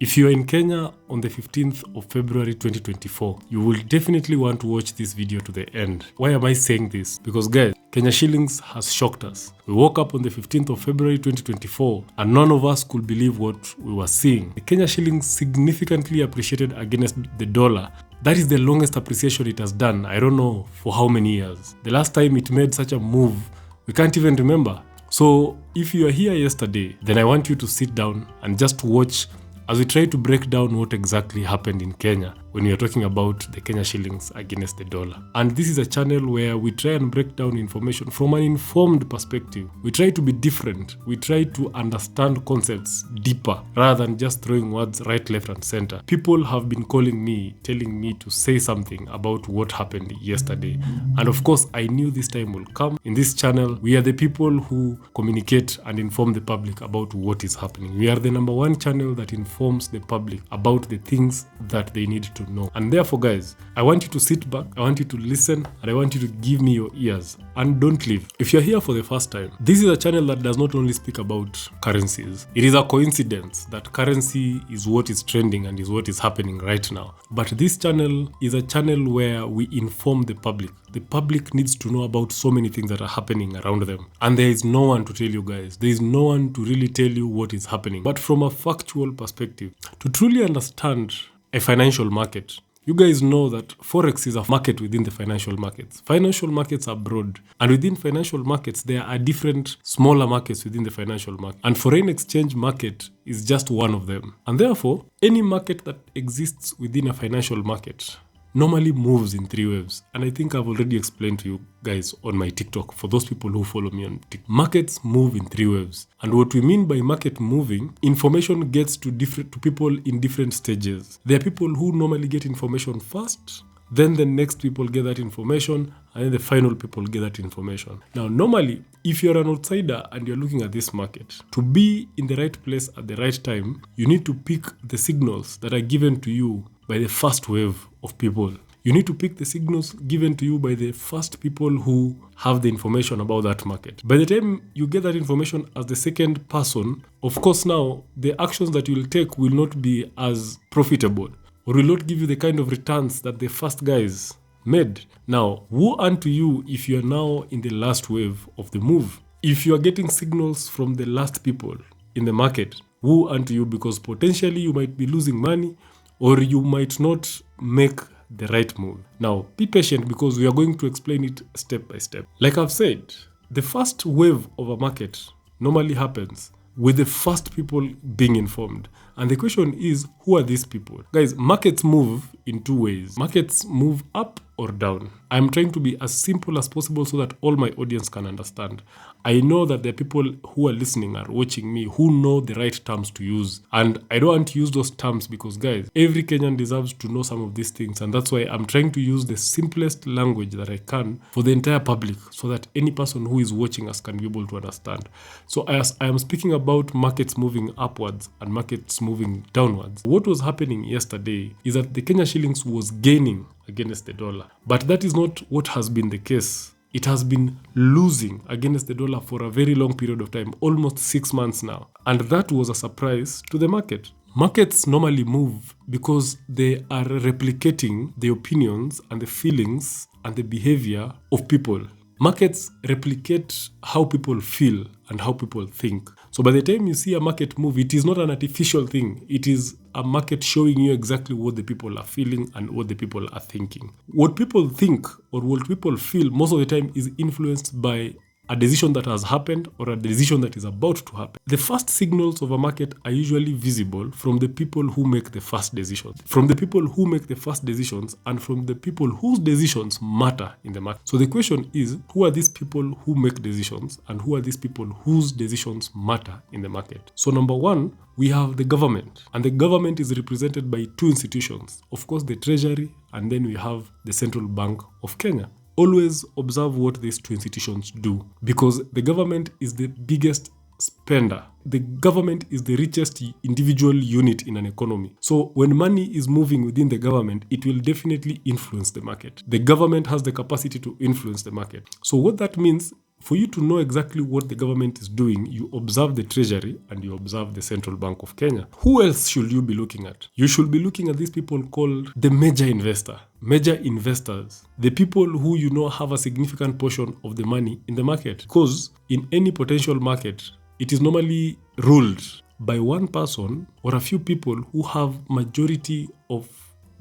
If you are in Kenya on the 15th of February 2024, you will definitely want to watch this video to the end. Why am I saying this? Because guys, Kenya Shillings has shocked us. We woke up on the 15th of February 2024 and none of us could believe what we were seeing. The Kenya Shillings significantly appreciated against the dollar. That is the longest appreciation it has done, I don't know for how many years. The last time it made such a move, we can't even remember. So if you are here yesterday, then I want you to sit down and just watch as we try to break down what exactly happened in Kenya when we are talking about the Kenya Shillings against the dollar. And this is a channel where we try and break down information from an informed perspective. We try to be different. We try to understand concepts deeper rather than just throwing words right, left and center. People have been calling me, telling me to say something about what happened yesterday. And of course, I knew this time will come. In this channel, we are the people who communicate and inform the public about what is happening. We are the #1 channel that informs the public about the things that they need to know. And therefore, guys, I want you to sit back, I want you to listen, and I want you to give me your ears. And don't leave. If you're here for the first time, this is a channel that does not only speak about currencies. It is a coincidence that currency is what is trending and is what is happening right now. But this channel is a channel where we inform the public. The public needs to know about so many things that are happening around them. And there is no one to tell you guys. There is no one to really tell you what is happening. But from a factual perspective, to truly understand a financial market, you guys know that Forex is a market within the financial markets. Financial markets are broad. And within financial markets, there are different smaller markets within the financial market. And foreign exchange market is just one of them. And therefore, any market that exists within a financial market normally moves in 3 waves. And I think I've already explained to you guys on my TikTok, for those people who follow me on TikTok. Markets move in 3 waves. And what we mean by market moving, information gets to people in different stages. There are people who normally get information first, then the next people get that information, and then the final people get that information. Now, normally, if you're an outsider and you're looking at this market, to be in the right place at the right time, you need to pick the signals that are given to you by the first wave of people. You need to pick the signals given to you by the first people who have the information about that market. By the time you get that information as the second person, of course now, the actions that you will take will not be as profitable or will not give you the kind of returns that the first guys made. Now, woe unto you if you are now in the last wave of the move. If you are getting signals from the last people in the market, woe unto you, because potentially you might be losing money or you might not make the right move. Now, be patient because we are going to explain it step by step. Like I've said, the first wave of a market normally happens with the first people being informed. And the question is, who are these people? Guys, markets move in 2 ways. Markets move up or down. I'm trying to be as simple as possible so that all my audience can understand. I know that there are people who are listening or watching me who know the right terms to use. And I don't want to use those terms because, guys, every Kenyan deserves to know some of these things. And that's why I'm trying to use the simplest language that I can for the entire public so that any person who is watching us can be able to understand. So as I am speaking about markets moving upwards and markets moving downwards, what was happening yesterday is that the Kenya Shillings was gaining against the dollar. But that is not what has been the case. It has been losing against the dollar for a very long period of time, almost 6 months now. And that was a surprise to the market. Markets normally move because they are replicating the opinions and the feelings and the behavior of people. Markets replicate how people feel and how people think. So by the time you see a market move, it is not an artificial thing. It is a market showing you exactly what the people are feeling and what the people are thinking. What people think or what people feel most of the time is influenced by a decision that has happened or a decision that is about to happen. The first signals of a market are usually visible from the people who make the first decisions. From the people who make the first decisions and from the people whose decisions matter in the market. So the question is, who are these people who make decisions and who are these people whose decisions matter in the market? So number 1, we have the government. And the government is represented by 2 institutions. Of course, the Treasury, and then we have the Central Bank of Kenya. Always observe what these 2 institutions do, because the government is the biggest spender. The government is the richest individual unit in an economy. So when money is moving within the government, it will definitely influence the market. The government has the capacity to influence the market. So what that means for you to know exactly what the government is doing, you observe the Treasury and you observe the Central Bank of Kenya. Who else should you be looking at? You should be looking at these people called the major investors, the people who have a significant portion of the money in the market. Because in any potential market, it is normally ruled by one person or a few people who have majority of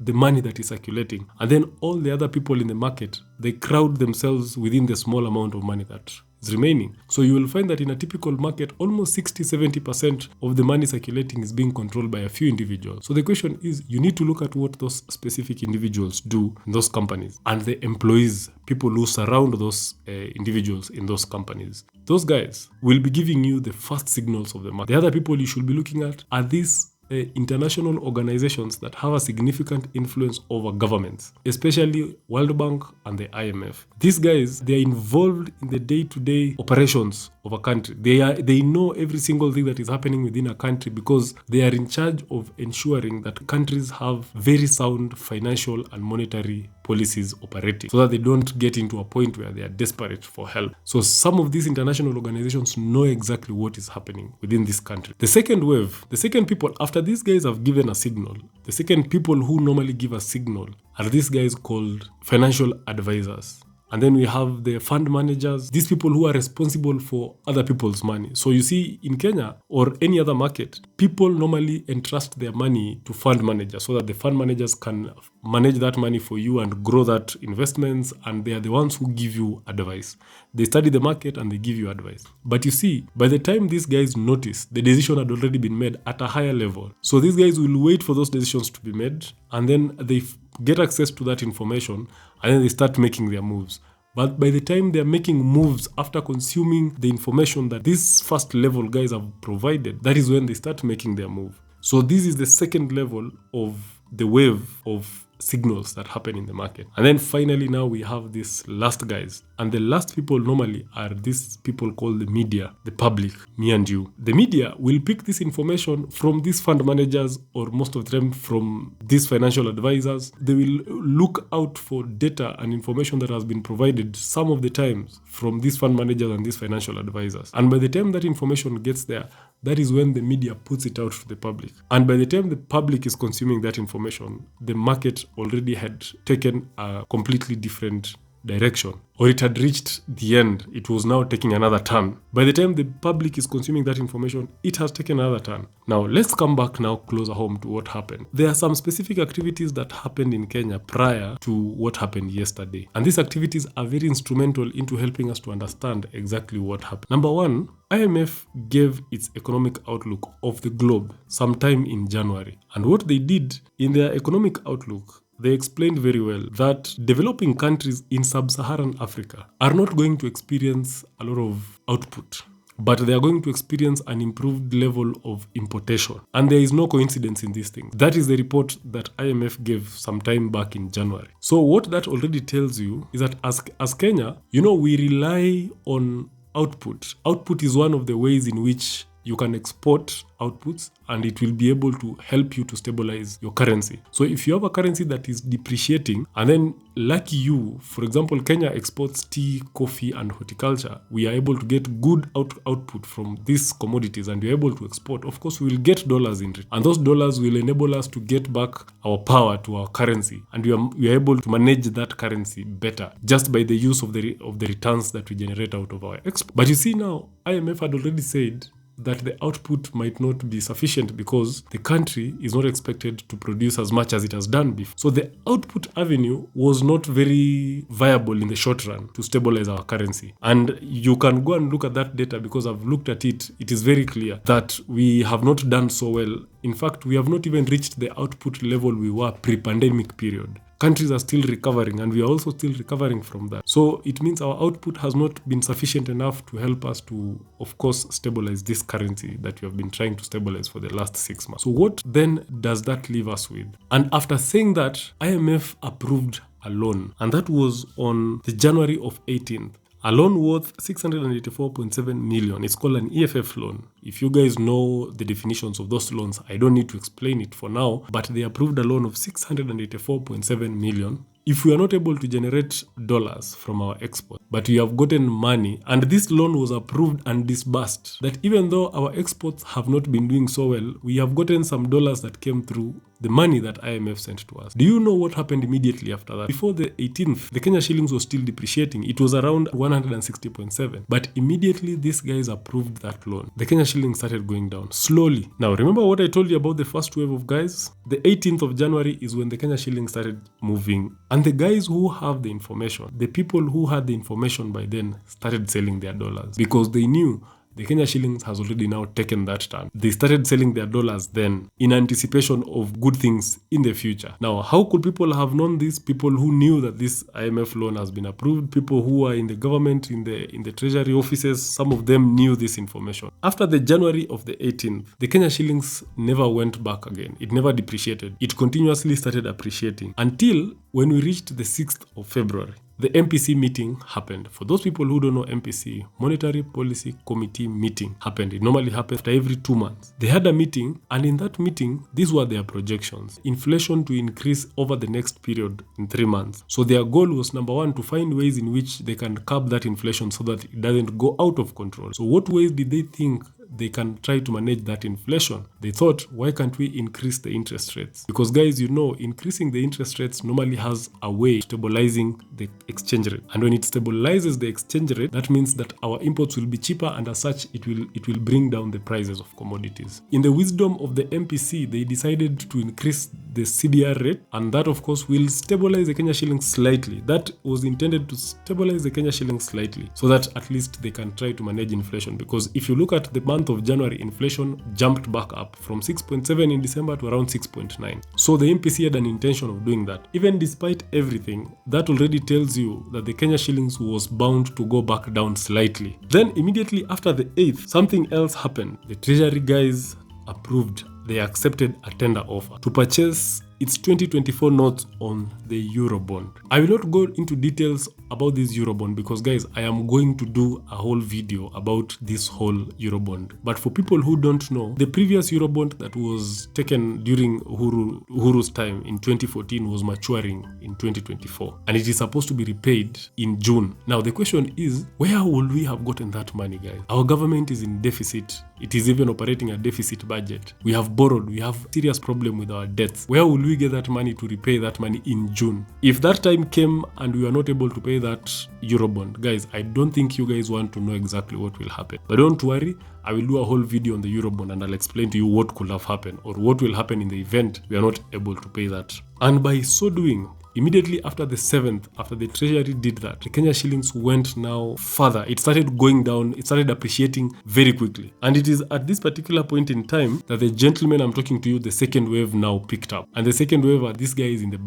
the money that is circulating. And then all the other people in the market, they crowd themselves within the small amount of money that is remaining. So you will find that in a typical market, almost 60-70% of the money circulating is being controlled by a few individuals. So the question is, you need to look at what those specific individuals do in those companies and the employees, people who surround those individuals in those companies. Those guys will be giving you the first signals of the market. The other people you should be looking at are these international organizations that have a significant influence over governments, especially World Bank and the IMF. These guys, they are involved in the day-to-day operations of a country. They know every single thing that is happening within a country because they are in charge of ensuring that countries have very sound financial and monetary policies operating so that they don't get into a point where they are desperate for help. So some of these international organizations know exactly what is happening within this country. The second wave, the second people, after these guys have given a signal, the second people who normally give a signal are these guys called financial advisors. And then we have the fund managers, these people who are responsible for other people's money. So you see, in Kenya or any other market, people normally entrust their money to fund managers so that the fund managers can manage that money for you and grow that investments, and they are the ones who give you advice. They study the market and they give you advice. But you see, by the time these guys notice, the decision had already been made at a higher level. So these guys will wait for those decisions to be made, and then they get access to that information, and then they start making their moves. But by the time they're making moves after consuming the information that these first level guys have provided, that is when they start making their move. So this is the second level of the wave of signals that happen in the market. And then finally now we have these last guys. And the last people normally are these people called the media, the public, me and you. The media will pick this information from these fund managers, or most of them from these financial advisors. They will look out for data and information that has been provided some of the times from these fund managers and these financial advisors. And by the time that information gets there, that is when the media puts it out to the public. And by the time the public is consuming that information, the market already had taken a completely different direction, or it had reached the end. It was now taking another turn. By the time the public is consuming that information, it has taken another turn. Now, let's come back now closer home to what happened. There are some specific activities that happened in Kenya prior to what happened yesterday. And these activities are very instrumental into helping us to understand exactly what happened. Number one, IMF gave its economic outlook of the globe sometime in January. And what they did in their economic outlook, they explained very well that developing countries in sub-Saharan Africa are not going to experience a lot of output, but they are going to experience an improved level of importation. And there is no coincidence in these things. That is the report that IMF gave some time back in January. So what that already tells you is that as Kenya, we rely on output. Output is one of the ways in which you can export outputs, and it will be able to help you to stabilize your currency. So if you have a currency that is depreciating, and then lucky you, for example, Kenya exports tea, coffee, and horticulture, we are able to get good output from these commodities, and we're able to export. Of course, we will get dollars in return, and those dollars will enable us to get back our power to our currency, and we are able to manage that currency better just by the use of the returns that we generate out of our export. But you see now, IMF had already said that the output might not be sufficient because the country is not expected to produce as much as it has done before. So the output avenue was not very viable in the short run to stabilize our currency. And you can go and look at that data because I've looked at it. It is very clear that we have not done so well. In fact, we have not even reached the output level we were pre-pandemic period. Countries are still recovering, and we are also still recovering from that. So it means our output has not been sufficient enough to help us to, of course, stabilize this currency that we have been trying to stabilize for the last 6 months. So what then does that leave us with? And after saying that, IMF approved a loan, and that was on the January of 18th. A loan worth 684.7 million. It's called an EFF loan. If you guys know the definitions of those loans, I don't need to explain it for now, but they approved a loan of 684.7 million if we are not able to generate dollars from our export, but we have gotten money and this loan was approved and disbursed, that even though our exports have not been doing so well, we have gotten some dollars that came through the money that IMF sent to us. Do you know what happened immediately after that? Before the 18th, the Kenya shillings was still depreciating. It was around 160.7. But immediately these guys approved that loan. The Kenya shilling started going down slowly. Now, remember what I told you about the first wave of guys? The 18th of January is when the Kenya shilling started moving. And the guys who have the information, the people who had the information by then, started selling their dollars because they knew the Kenya shillings has already now taken that turn. They started selling their dollars then in anticipation of good things in the future. Now, how could people have known this? People who knew that this IMF loan has been approved, people who are in the government, in the treasury offices, some of them knew this information. After the January of the 18th, the Kenya shillings never went back again. It never depreciated. It continuously started appreciating until when we reached the 6th of February. The MPC meeting happened. For those people who don't know MPC, Monetary Policy Committee meeting happened. It normally happens after every 2 months. They had a meeting, and in that meeting, these were their projections. Inflation to increase over the next period in 3 months. So their goal was, number one, to find ways in which they can curb that inflation so that it doesn't go out of control. So what ways did they think they can try to manage that inflation? They thought, why can't we increase the interest rates? Because guys, you know, increasing the interest rates normally has a way of stabilizing the exchange rate. And when it stabilizes the exchange rate, that means that our imports will be cheaper, and as such, it will bring down the prices of commodities. In the wisdom of the MPC, they decided to increase the CDR rate, and that of course will stabilize the Kenya shilling slightly. That was intended to stabilize the Kenya shilling slightly so that at least they can try to manage inflation. Because if you look at the month of January, inflation jumped back up from 6.7 in December to around 6.9. So the MPC had an intention of doing that. Even despite everything, that already tells you that the Kenya shillings was bound to go back down slightly. Then immediately after the 8th, something else happened. The treasury guys approved, they accepted a tender offer to purchase its 2024 notes on the Eurobond. I will not go into details about this Eurobond because guys, I am going to do a whole video about this whole Eurobond. But for people who don't know, the previous Eurobond that was taken during Uhuru's time in 2014 was maturing in 2024 and it is supposed to be repaid in June. Now the question is, where would we have gotten that money, guys? Our government is in deficit. It is even operating a deficit budget. We have borrowed. We have serious problem with our debts. Where will we get that money to repay that money in June? If that time came and we are not able to pay that Eurobond, guys, I don't think you guys want to know exactly what will happen. But don't worry, I will do a whole video on the Eurobond and I'll explain to you what could have happened or what will happen in the event we are not able to pay that. And by so doing, immediately after the 7th, after the treasury did that, the Kenya shillings went now further. It started going down. It started appreciating very quickly. And it is at this particular point in time that the gentleman I'm talking to you, the second wave now picked up. And the second wave are these guys in the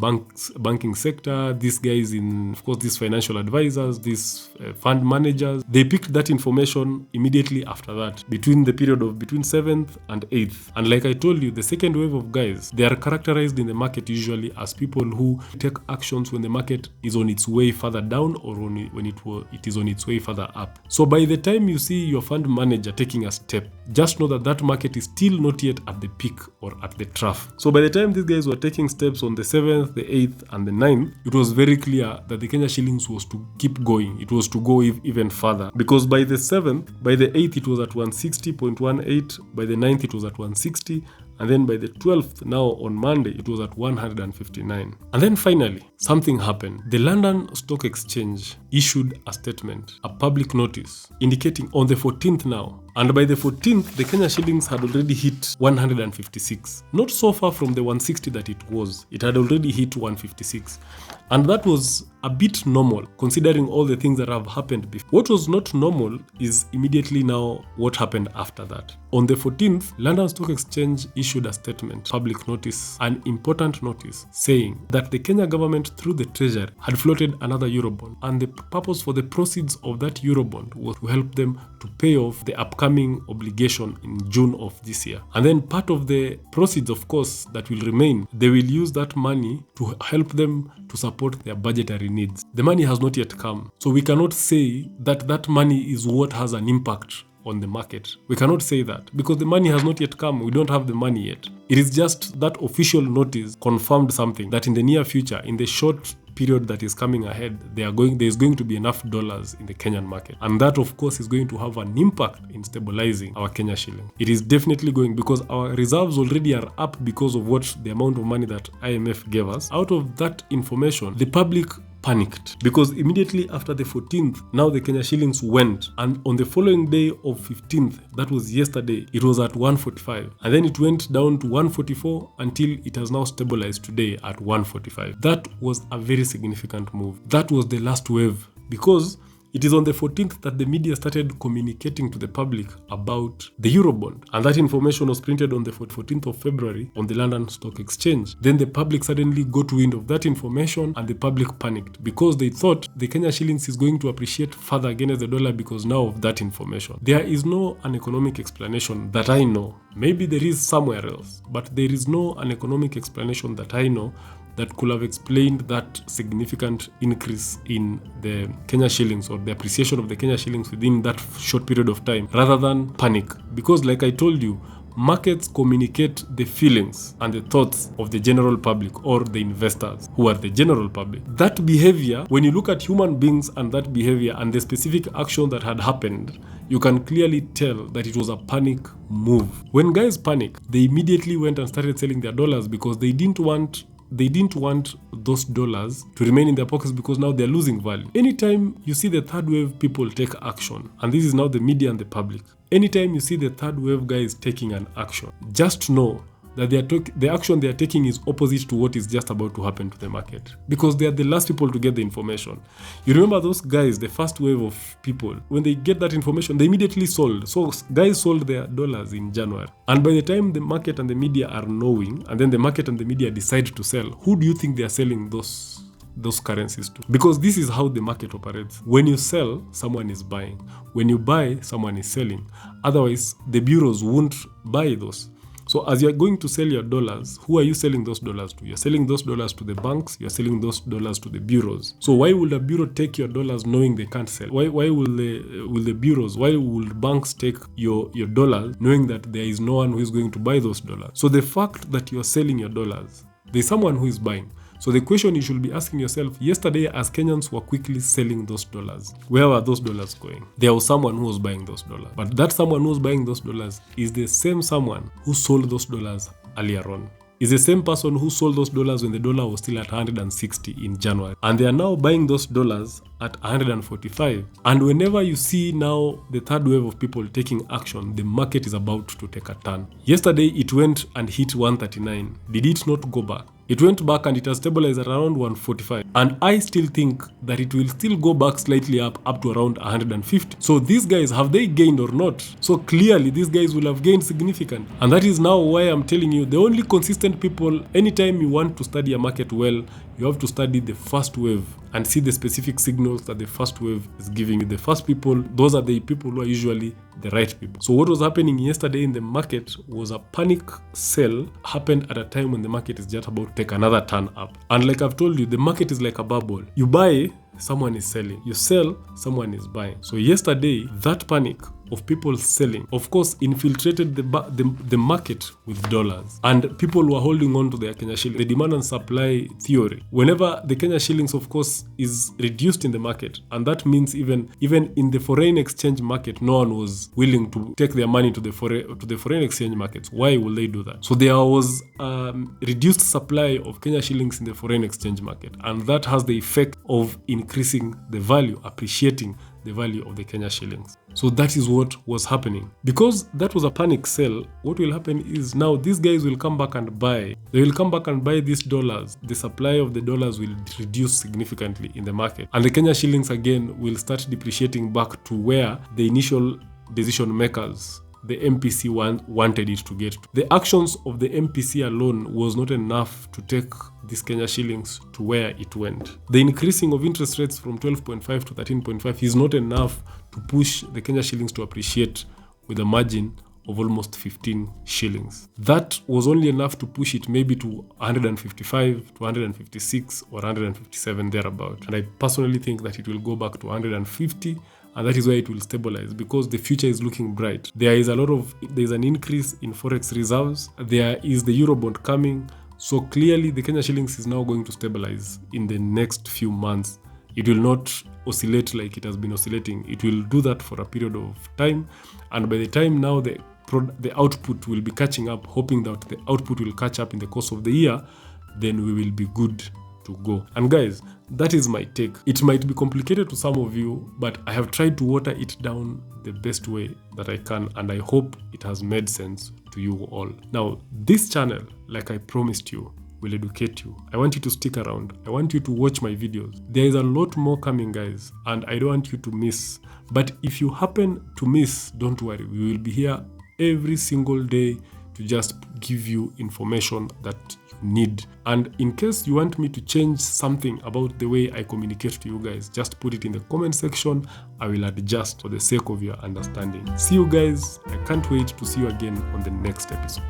banking sector, these guys in, of course, these financial advisors, these fund managers. They picked that information immediately after that, between the period of between 7th and 8th. And like I told you, the second wave of guys, they are characterized in the market usually as people who take actions when the market is on its way further down or when it is on its way further up. So by the time you see your fund manager taking a step, just know that that market is still not yet at the peak or at the trough. So by the time these guys were taking steps on the 7th, the 8th and the 9th, it was very clear that the Kenya shillings was to keep going. It was to go even further, because by the 7th, by the 8th it was at 160.18, by the 9th it was at 160, and then by the 12th, now on Monday, it was at 159. And then finally, something happened. The London Stock Exchange issued a statement, a public notice, indicating on the 14th now. And by the 14th, the Kenya shillings had already hit 156. Not so far from the 160 that it was. It had already hit 156. And that was a bit normal, considering all the things that have happened before. What was not normal is immediately now what happened after that. On the 14th, London Stock Exchange issued a statement, public notice, an important notice, saying that the Kenya government, through the treasury, had floated another Eurobond. And the purpose for the proceeds of that Eurobond was to help them to pay off the upcoming obligation in June of this year. And then part of the proceeds, of course, that will remain, they will use that money to help them to support their budgetary needs. The money has not yet come. So we cannot say that that money is what has an impact on the market. We cannot say that because the money has not yet come. We don't have the money yet. It is just that official notice confirmed something that in the near future, in the short period that is coming ahead, there's going to be enough dollars in the Kenyan market. And that, of course, is going to have an impact in stabilizing our Kenya shilling. It is definitely going, because our reserves already are up because of the amount of money that IMF gave us. Out of that information, the public panicked, because immediately after the 14th, now the Kenya shillings went, and on the following day of 15th, that was yesterday, it was at 145, and then it went down to 144 until it has now stabilized today at 145. That was a very significant move. That was the last wave, because it is on the 14th that the media started communicating to the public about the Eurobond. And that information was printed on the 14th of February on the London Stock Exchange. Then the public suddenly got wind of that information, and the public panicked because they thought the Kenya shillings is going to appreciate further against the dollar because now of that information. There is no an economic explanation that I know. Maybe there is somewhere else, but there is no an economic explanation that I know that could have explained that significant increase in the Kenya shillings, or the appreciation of the Kenya shillings within that short period of time, rather than panic. Because like I told you, markets communicate the feelings and the thoughts of the general public, or the investors who are the general public. That behavior, when you look at human beings and that behavior and the specific action that had happened, you can clearly tell that it was a panic move. When guys panic, they immediately went and started selling their dollars because they didn't want those dollars to remain in their pockets, because now they're losing value. Anytime you see the third wave people take action, and this is now the media and the public, anytime you see the third wave guys taking an action, just know that the action they are taking is opposite to what is just about to happen to the market, because they are the last people to get the information. You remember those guys, the first wave of people, when they get that information, they immediately sold. So guys sold their dollars in January. And by the time the market and the media are knowing, and then the market and the media decide to sell, who do you think they are selling those currencies to? Because this is how the market operates. When you sell, someone is buying. When you buy, someone is selling. Otherwise, the bureaus won't buy those. So as you're going to sell your dollars, who are you selling those dollars to? You're selling those dollars to the banks, you're selling those dollars to the bureaus. So why will a bureau take your dollars knowing they can't sell? Why will the bureaus, why will banks take your dollars knowing that there is no one who is going to buy those dollars? So the fact that you're selling your dollars, there's someone who is buying. So the question you should be asking yourself, yesterday as Kenyans were quickly selling those dollars, where were those dollars going? There was someone who was buying those dollars. But that someone who was buying those dollars is the same someone who sold those dollars earlier on. Is the same person who sold those dollars when the dollar was still at 160 in January. And they are now buying those dollars at 145. And whenever you see now the third wave of people taking action, the market is about to take a turn. Yesterday it went and hit 139. Did it not go back? It went back and it has stabilized at around 145. And I still think that it will still go back slightly up to around 150. So these guys, have they gained or not? So clearly these guys will have gained significant. And that is now why I'm telling you, the only consistent people, anytime you want to study a market well, you have to study the first wave and see the specific signals that the first wave is giving you. The first people, those are the people who are usually the right people. So what was happening yesterday in the market was a panic sell happened at a time when the market is just about to take another turn up. And like I've told you, the market is like a bubble. You buy, someone is selling. You sell, someone is buying. So yesterday, that panic of people selling, of course, infiltrated the market with dollars. And people were holding on to their Kenya shilling. The demand and supply theory. Whenever the Kenya shillings, of course, is reduced in the market, and that means even in the foreign exchange market, no one was willing to take their money to the foreign exchange markets. Why will they do that? So there was reduced supply of Kenya shillings in the foreign exchange market, and that has the effect of increasing the value, appreciating the value of the Kenya shillings. So that is what was happening. Because that was a panic sell, what will happen is now these guys will come back and buy. They will come back and buy these dollars. The supply of the dollars will reduce significantly in the market. And the Kenya shillings again will start depreciating back to where the initial decision makers, the MPC wanted it to get to. The actions of the MPC alone was not enough to take this Kenya shillings to where it went. The increasing of interest rates from 12.5 to 13.5 is not enough to push the Kenya shillings to appreciate with a margin of almost 15 shillings. That was only enough to push it maybe to 155, to 156 or 157 thereabout. And I personally think that it will go back to 150, and that is where it will stabilize, because the future is looking bright. There is an increase in Forex reserves. There is the Eurobond coming. So clearly the Kenya shillings is now going to stabilize in the next few months. It will not oscillate like it has been oscillating. It will do that for a period of time, and by the time now the output will be catching up, hoping that the output will catch up in the course of the year, then we will be good to go. And guys, that is my take. It might be complicated to some of you, but I have tried to water it down the best way that I can, and I hope it has made sense to you all. Now, this channel, like I promised you, will educate you. I want you to stick around. I want you to watch my videos. There is a lot more coming, guys, and I don't want you to miss. But if you happen to miss, don't worry. We will be here every single day to just give you information that you need. And in case you want me to change something about the way I communicate to you guys, just put it in the comment section. I will adjust for the sake of your understanding. See you guys. I can't wait to see you again on the next episode.